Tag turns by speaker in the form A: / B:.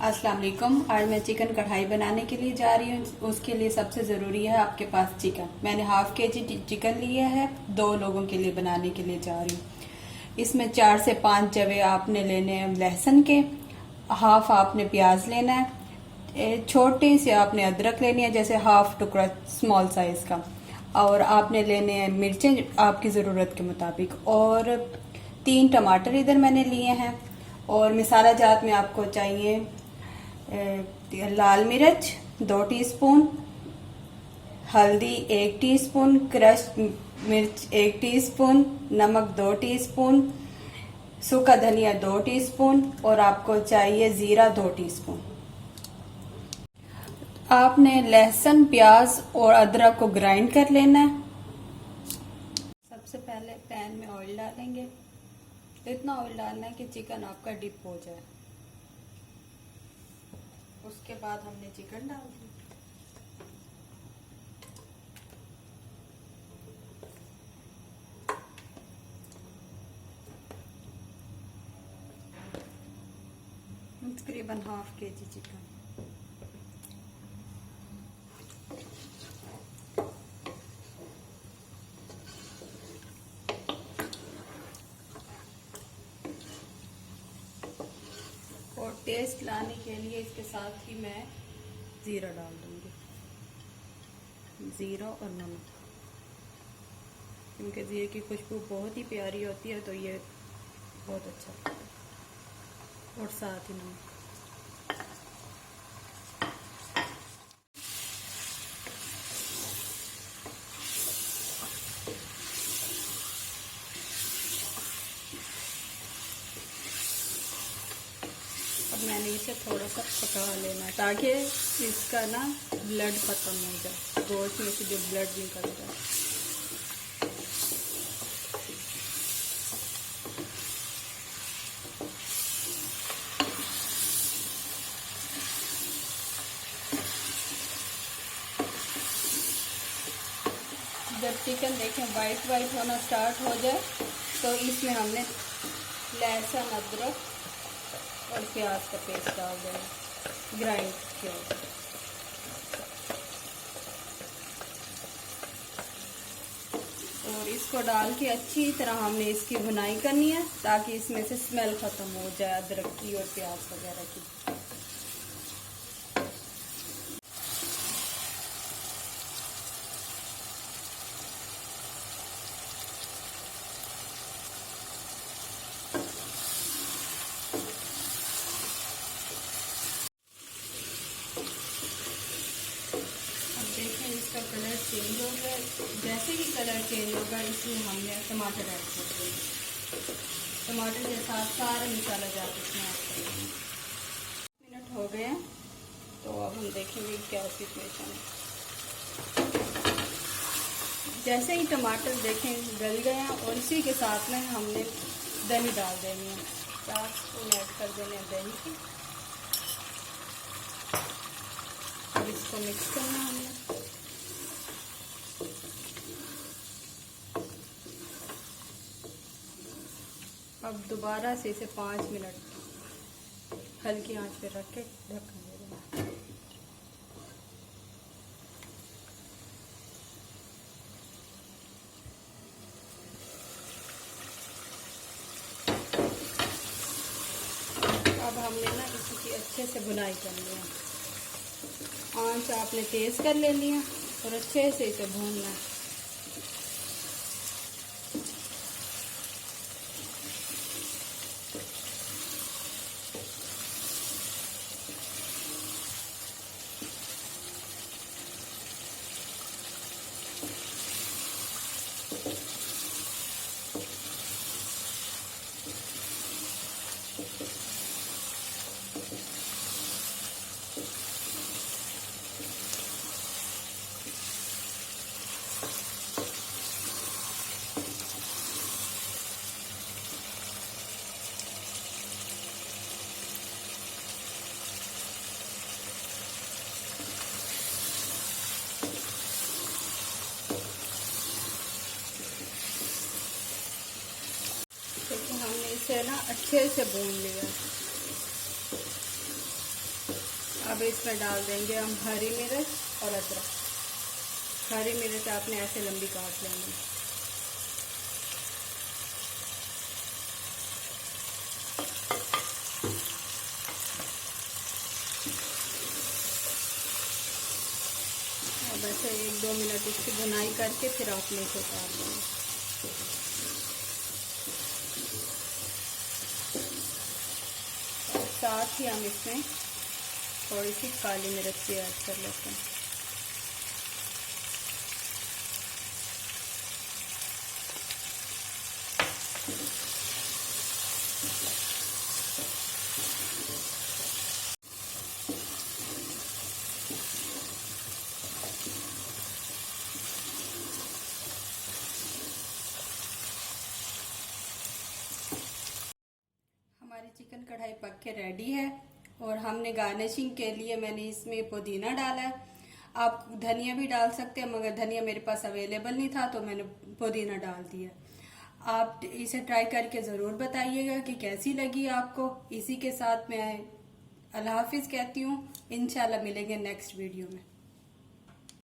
A: अस्सलाम वालेकुम। आज मैं चिकन कढ़ाई बनाने के लिए जा रही हूँ। उसके लिए सबसे ज़रूरी है आपके पास चिकन। मैंने हाफ केजी चिकन लिया है, 2 लोगों के लिए बनाने के लिए जा रही हूँ। इसमें 4 से 5 जवे आपने लेने हैं लहसुन के, हाफ आपने प्याज लेना है, छोटी सी आपने अदरक लेनी है, जैसे हाफ टुकड़ा स्मॉल साइज का, और आपने लेने हैं मिर्चें आपकी ज़रूरत के मुताबिक, और 3 टमाटर इधर मैंने लिए हैं। और मसाला जात में आपको चाहिए लाल मिर्च 2 टीस्पून, हल्दी 1 टीस्पून, क्रश मिर्च 1 टीस्पून, नमक 2 टीस्पून, सूखा धनिया 2 टीस्पून, और आपको चाहिए जीरा 2 टीस्पून। आपने लहसुन, प्याज और अदरक को ग्राइंड कर लेना है। सबसे पहले पैन में ऑयल डालेंगे। इतना ऑयल डालना है कि चिकन आपका डिप हो जाए। उसके बाद हमने चिकन डाल दिया। तकरीबन हाफ केजी चिकन। और टेस्ट लाने के लिए इसके साथ ही मैं जीरा डाल दूंगी, जीरा और नमक, क्योंकि जीरे की खुशबू बहुत ही प्यारी होती है, तो ये बहुत अच्छा लगता है। और साथ ही नमक। अब मैंने इसे थोड़ा सा पका लेना है ताकि इसका ना ब्लड खत्म हो जाए, गोश्त में से जो ब्लड निकल जाए। जब चिकन देखें वाइट वाइट होना स्टार्ट हो जाए तो इसमें हमने लहसुन, अदरक और प्याज का पेस्ट डाल देना, ग्राइंड किया। और इसको डाल के अच्छी तरह हमने इसकी भुनाई करनी है ताकि इसमें से स्मेल खत्म हो जाए अदरक की और प्याज वगैरह की। इसका कलर चेंज हो गया। जैसे ही कलर चेंज होगा इसमें हमने टमाटर ऐड कर दिए। टमाटर के साथ सारा मसाला जाकर इसमें ऐड करेंगे। मिनट हो गए हैं, तो अब हम देखेंगे क्या सिचुएशन है। जैसे ही टमाटर देखें गल गए हैं, और इसी के साथ में हमने दही डाल देनी है। 4 स्पून ऐड कर देने हैं दही की, और इसको मिक्स करना है हमने। अब दोबारा से इसे 5 मिनट हल्की आंच पे रख के ढक्कन दे देना। अब हमने ना इसकी अच्छे से बुनाई करनी है। आंच आपने तेज कर लेनी है और अच्छे से इसे भूनना है। हमने इसे ना अच्छे से भून लिया। अब इसमें डाल देंगे हम हरी मिर्च और अदरक। हरी मिर्च आपने ऐसे लंबी काट लेंगे। अब ऐसे 1-2 मिनट इसकी भुनाई करके फिर आप प्लेट उतार देंगे। साथ ही हम इसमें थोड़ी सी काली मिर्च भी ऐड कर लेते हैं। हमारी चिकन कढ़ाई पक के रेडी है और हमने गार्निशिंग के लिए मैंने इसमें पुदीना डाला है। आप धनिया भी डाल सकते हैं, मगर धनिया मेरे पास अवेलेबल नहीं था तो मैंने पुदीना डाल दिया। आप इसे ट्राई करके ज़रूर बताइएगा कि कैसी लगी आपको। इसी के साथ मैं अल्लाह हाफिज़ कहती हूँ। इंशाल्लाह मिलेंगे नेक्स्ट वीडियो में।